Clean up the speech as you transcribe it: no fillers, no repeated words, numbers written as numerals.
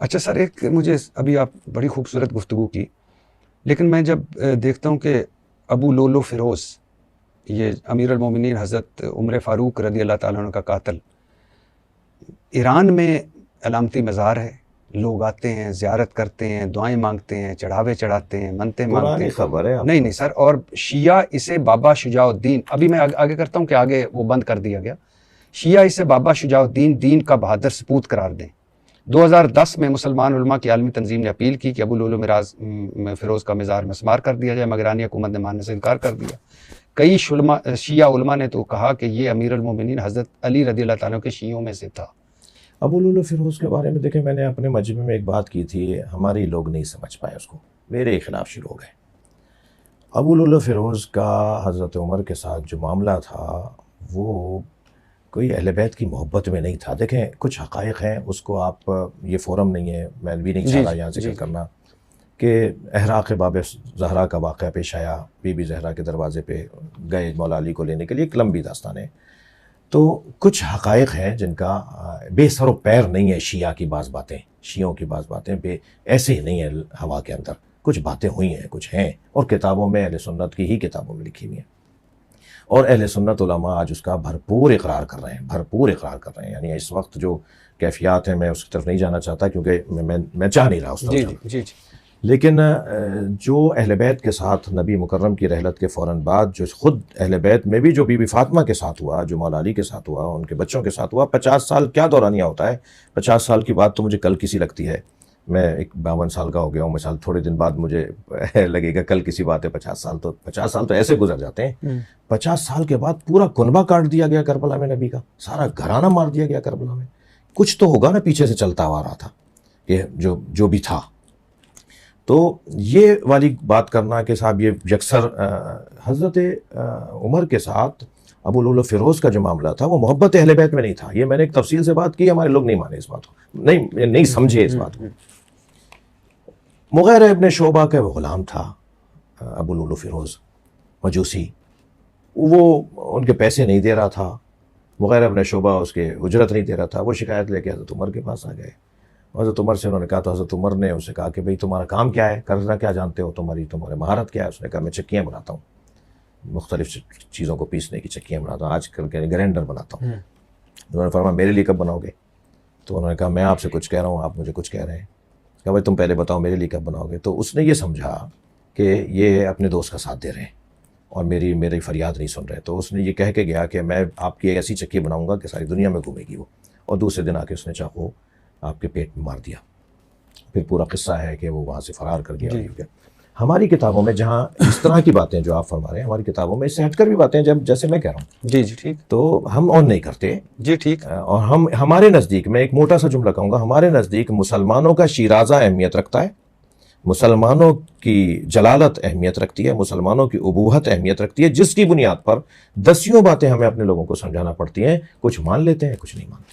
اچھا سر، ایک مجھے ابھی آپ بڑی خوبصورت گفتگو کی، لیکن میں جب دیکھتا ہوں کہ ابو لولو فیروز، یہ امیر المومنین حضرت عمر فاروق رضی اللہ تعالیٰ عنہ کا قاتل، ایران میں علامتی مزار ہے، لوگ آتے ہیں، زیارت کرتے ہیں، دعائیں مانگتے ہیں، چڑھاوے چڑھاتے ہیں، منتیں مانگتے پرانی ہیں. خبر ہے. نہیں سر، اور شیعہ اسے بابا شجاع الدین، ابھی میں آگے کرتا ہوں کہ آگے وہ بند کر دیا گیا، شیعہ اسے بابا شجاع الدین دین کا بہادر سپوت قرار دیں. 2010 میں مسلمان علماء کی عالمی تنظیم نے اپیل کی کہ ابو لولو فیروز کا مزار مسمار کر دیا جائے، مگر ایرانی حکومت نے ماننے سے انکار کر دیا. کئی شیعہ علماء نے تو کہا کہ یہ امیر المومنین حضرت علی رضی اللہ تعالیٰ کے شیعوں میں سے تھا. ابو لولو فیروز کے بارے میں دیکھیں، میں نے اپنے مجمع میں ایک بات کی تھی، ہمارے لوگ نہیں سمجھ پائے اس کو، میرے خلاف شروع ہو گئے. ابو لولو فیروز کا حضرت عمر کے ساتھ جو معاملہ تھا وہ کوئی اہل بیت کی محبت میں نہیں تھا. دیکھیں کچھ حقائق ہیں، اس کو آپ، یہ فورم نہیں ہے، میں بھی نہیں چاہ رہا یہاں ذکر کرنا، کہ احراق باب زہرا کا واقعہ پیش آیا، بی بی زہرا کے دروازے پہ گئے مولا علی کو لینے کے لیے، ایک لمبی داستان ہے. تو کچھ حقائق ہیں جن کا بے سر و پیر نہیں ہے. شیعہ کی بعض باتیں، شیعوں کی بعض باتیں ایسے ہی نہیں ہیں ہوا کے اندر، کچھ باتیں ہوئی ہیں، کچھ ہیں، اور کتابوں میں، اہل سنت کی ہی کتابوں میں لکھی ہوئی ہیں، اور اہل سنت علماء آج اس کا بھرپور اقرار کر رہے ہیں. یعنی اس وقت جو کیفیات ہیں، میں اس کی طرف نہیں جانا چاہتا کیونکہ میں چاہ نہیں رہا اس طرف. جی. لیکن جو اہل بیت کے ساتھ نبی مکرم کی رحلت کے فوراً بعد جو خود اہل بیت میں بھی جو بی بی فاطمہ کے ساتھ ہوا، جو مولا علی کے ساتھ ہوا، ان کے بچوں کے ساتھ ہوا، 50 سال کیا دورانیہ ہوتا ہے. 50 سال کی بات تو مجھے کل کسی لگتی ہے، میں ایک 52 سال کا ہو گیا ہوں، مثال تھوڑے دن بعد مجھے لگے گا کل کسی بات ہے. 50 سال تو ایسے گزر جاتے ہیں. 50 سال کے بعد پورا کنبہ کاٹ دیا گیا کربلا میں، نبی کا سارا گھرانہ مار دیا گیا کربلا میں. کچھ تو ہوگا نا پیچھے سے چلتا آ رہا تھا، یہ جو بھی تھا. تو یہ والی بات کرنا کہ صاحب یہ یکسر حضرت عمر کے ساتھ ابو لولو فیروز کا جو معاملہ تھا وہ محبت اہل بیت میں نہیں تھا. یہ میں نے ایک تفصیل سے بات کی، ہمارے لوگ نہیں مانے اس بات کو، نہیں سمجھے اس بات کو. مغیرہ ابن شعبہ کا وہ غلام تھا ابو لولو فیروز، مجوسی، وہ ان کے پیسے نہیں دے رہا تھا. مغیرہ ابن شعبہ اس کے اجرت نہیں دے رہا تھا. وہ شکایت لے کے حضرت عمر کے پاس آ گئے. حضرت عمر سے انہوں نے کہا، تو حضرت عمر نے اسے کہا کہ بھئی تمہارا کام کیا ہے، کرنا کیا جانتے ہو، تمہاری مہارت کیا ہے. اس نے کہا میں چکیاں بناتا ہوں، مختلف چیزوں کو پیسنے کی چکیاں بناتا ہوں، آج کل کے گرینڈر بناتا ہوں. انہوں نے فرمایا میرے لیے کب بناؤ گے؟ تو انہوں نے کہا میں آپ سے کچھ کہہ رہا ہوں، آپ مجھے کچھ کہہ رہے ہیں. کہا بھائی تم پہلے بتاؤ میرے لیے کب بناؤ گے. تو اس نے یہ سمجھا کہ یہ اپنے دوست کا ساتھ دے رہے ہیں اور میری فریاد نہیں سن رہے. تو اس نے یہ کہہ کے گیا کہ میں آپ کی ایک ایسی چکی بناؤں گا کہ ساری دنیا میں گھومے گی وہ. اور دوسرے دن آ کے اس نے چاقو آپ کے پیٹ میں مار دیا. پھر پورا قصہ ہے کہ وہ وہاں سے فرار کر گیا. ہماری کتابوں میں جہاں اس طرح کی باتیں جو آپ فرما رہے ہیں، ہماری کتابوں میں اس سے ہٹ کر بھی باتیں جیسے میں کہہ رہا ہوں، جی ٹھیک، تو ہم آن نہیں کرتے. جی ٹھیک. اور ہمارے نزدیک، میں ایک موٹا سا جملہ کہوں گا، ہمارے نزدیک مسلمانوں کا شیرازہ اہمیت رکھتا ہے، مسلمانوں کی جلالت اہمیت رکھتی ہے، مسلمانوں کی ابوہت اہمیت رکھتی ہے، جس کی بنیاد پر دسیوں باتیں ہمیں اپنے لوگوں کو سمجھانا پڑتی ہیں. کچھ مان لیتے ہیں، کچھ نہیں مانتے.